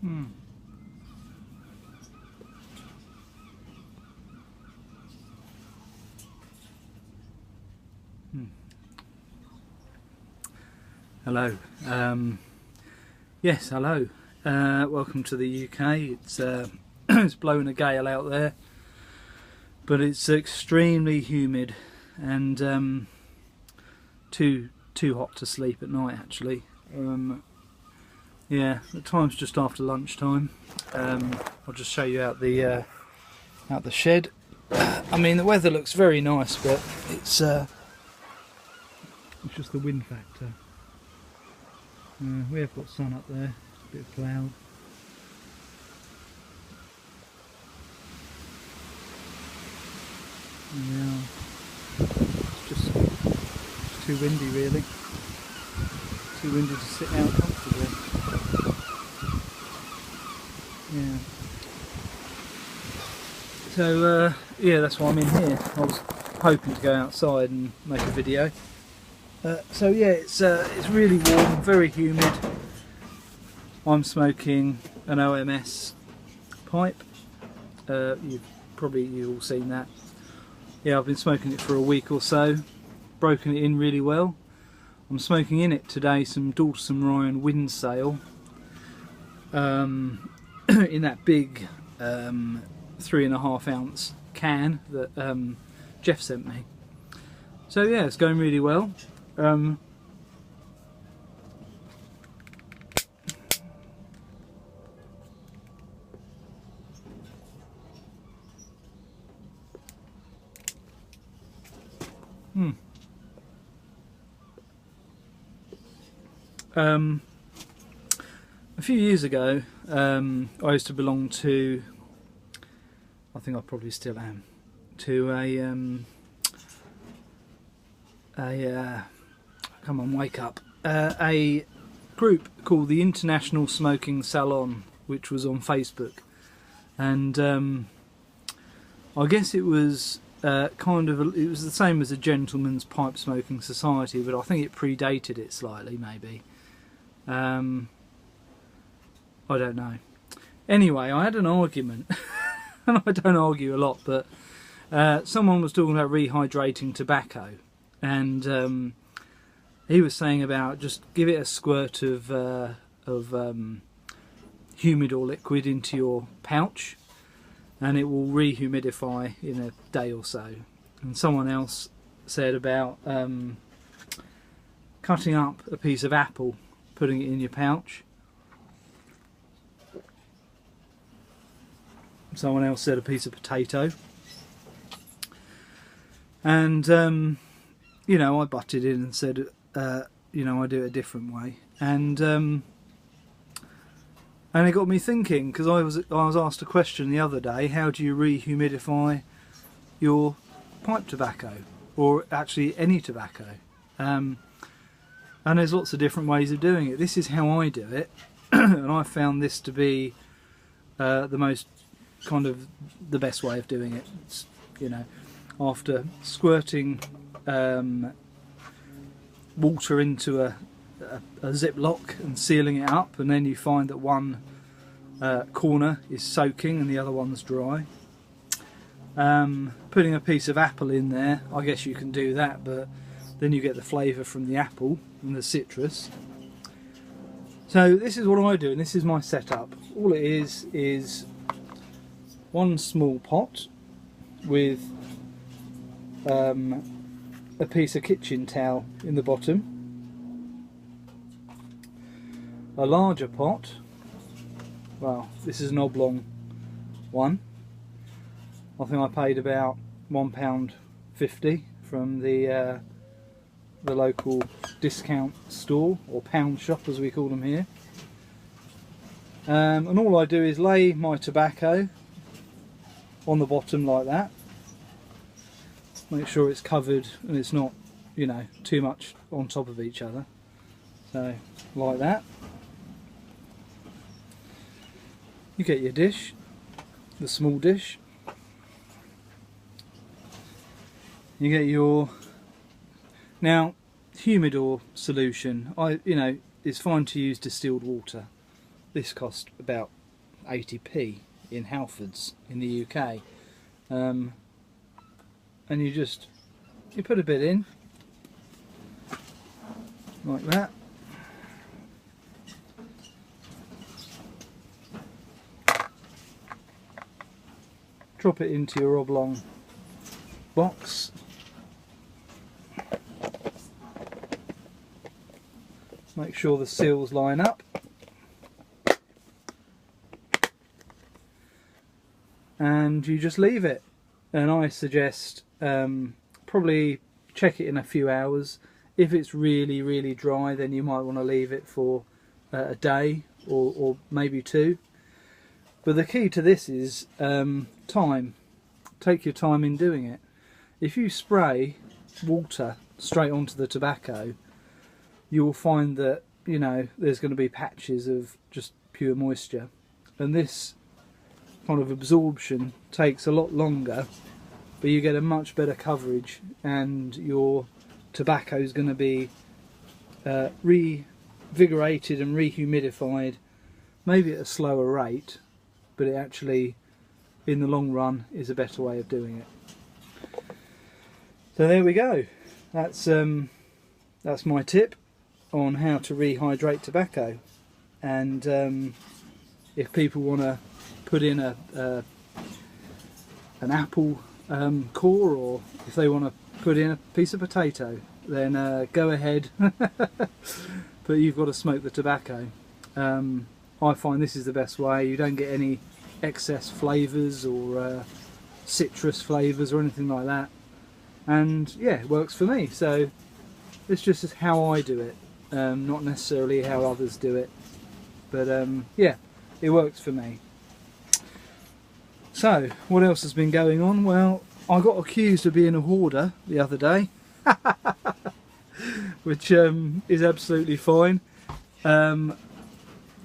Hmm. Hmm. Hello. Yes, hello. Welcome to the UK. It's it's blowing a gale out there, but it's extremely humid and too hot to sleep at night. Actually, yeah. The time's just after lunchtime. I'll just show you out the shed. I mean, the weather looks very nice, but it's just the wind factor. We have got sun up there, a bit of cloud. Yeah, it's just too windy really. Too windy to sit out comfortably. Yeah. So yeah, that's why I'm in here. I was hoping to go outside and make a video. So yeah, it's really warm, very humid. I'm smoking an OMS pipe. You've all seen that. Yeah, I've been smoking it for a week or so. Broken it in really well. I'm smoking in it today some Dalton Ryan wind sail. In that big 3.5 ounce can that Jeff sent me. So yeah, it's going really well. A few years ago, I used to belong to, I think I probably still am, to come on, wake up, a group called the International Smoking Salon, which was on Facebook, and I guess it was it was the same as a Gentleman's Pipe Smoking Society, but I think it predated it slightly, maybe. I don't know. Anyway, I had an argument, and I don't argue a lot, but someone was talking about rehydrating tobacco, and he was saying about just give it a squirt of humidor liquid into your pouch, and it will rehumidify in a day or so. And someone else said about cutting up a piece of apple, putting it in your pouch. Someone else said a piece of potato. And you know, I butted in and said you know, I do it a different way, and it got me thinking, because I was asked a question the other day: how do you rehumidify your pipe tobacco, or actually any tobacco? And there's lots of different ways of doing it. This is how I do it, and I found this to be the most kind of the best way of doing it. It's, you know, after squirting water into a Ziploc and sealing it up, and then you find that one corner is soaking and the other one's dry. Putting a piece of apple in there, I guess you can do that, but then you get the flavour from the apple and the citrus. So this is what I do, and this is my setup. All it is one small pot with a piece of kitchen towel in the bottom, a larger pot. Well, this is an oblong one. I think I paid about £1.50 from the local discount store, or pound shop as we call them here. And all I do is lay my tobacco on the bottom like that. Make sure it's covered and it's not, you know, too much on top of each other. So, like that. You get your dish, the small dish. You get your, now, humidor solution. You know, it's fine to use distilled water. this cost about 80p in Halfords in the UK. And you put a bit in like that. Drop it into your oblong box. Make sure the seals line up. And you just leave it. And I suggest probably check it in a few hours. If it's really, really dry, then you might want to leave it for a day or maybe two. But the key to this is time. Take your time in doing it. If you spray water straight onto the tobacco, you will find that, you know, there's going to be patches of just pure moisture. And this kind of absorption takes a lot longer, but you get a much better coverage, and your tobacco is going to be revigorated and rehumidified, maybe at a slower rate, but it actually, in the long run, is a better way of doing it. So there we go. That's my tip on how to rehydrate tobacco. And if people want to put in an apple core, or if they want to put in a piece of potato, then go ahead. But you've got to smoke the tobacco. I find this is the best way. You don't get any excess flavours or citrus flavours or anything like that, and yeah, it works for me. So it's just how I do it, not necessarily how others do it, but yeah, it works for me. So what else has been going on? Well, I got accused of being a hoarder the other day, which is absolutely fine, and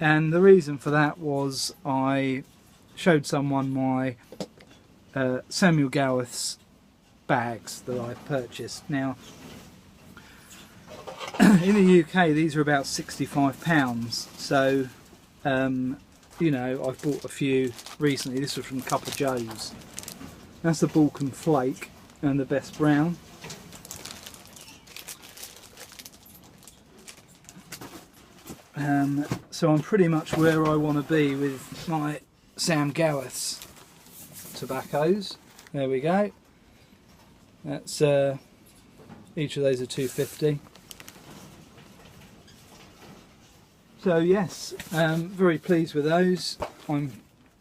the reason for that was I showed someone my Samuel Gowerth's bags that I purchased. Now, in the UK these are about £65, so you know, I've bought a few recently. This was from Cup of Joe's. That's the Balkan Flake and the Best Brown. So I'm pretty much where I want to be with my Sam Gowerth's tobaccos. There we go. That's each of those are £2.50. So yes, very pleased with those.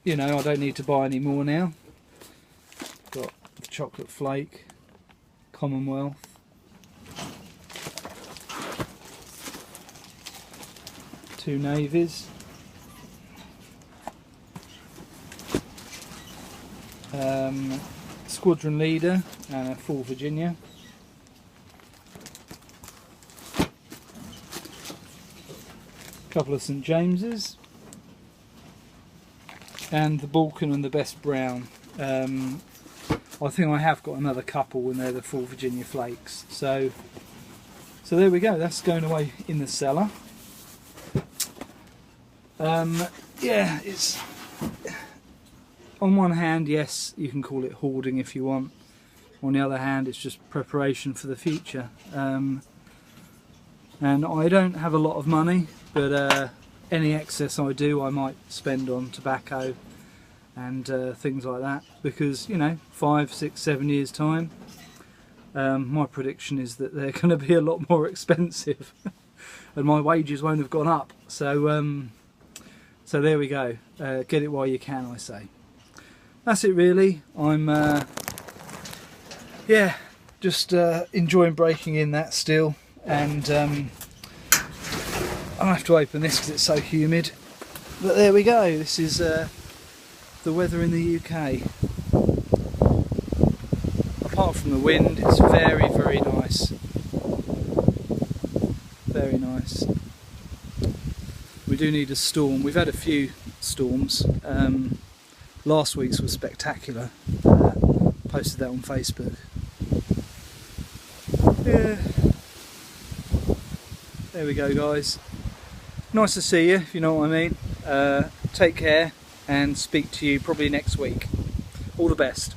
You know, I don't need to buy any more now. Got the Chocolate Flake, Commonwealth. Two navies. Squadron Leader and a Full Virginia. Couple of St James's, and the Balkan and the Best Brown. I think I have got another couple, and they're the Full Virginia Flakes. So there we go. That's going away in the cellar. Yeah, it's, on one hand, yes, you can call it hoarding if you want. On the other hand, it's just preparation for the future. And I don't have a lot of money, but any excess I do, I might spend on tobacco and things like that, because, you know, 5, 6, 7 years time, my prediction is that they're going to be a lot more expensive and my wages won't have gone up. So so there we go. Get it while you can, I say. That's it really. I'm yeah, just enjoying breaking in that still, and I'll have to open this because it's so humid. But there we go. This is the weather in the UK. Apart from the wind, it's very, very nice. Very nice. We do need a storm. We've had a few storms. Last week's was spectacular. Posted that on Facebook. Yeah. There we go, guys. Nice to see you, if you know what I mean. Take care and speak to you probably next week. All the best.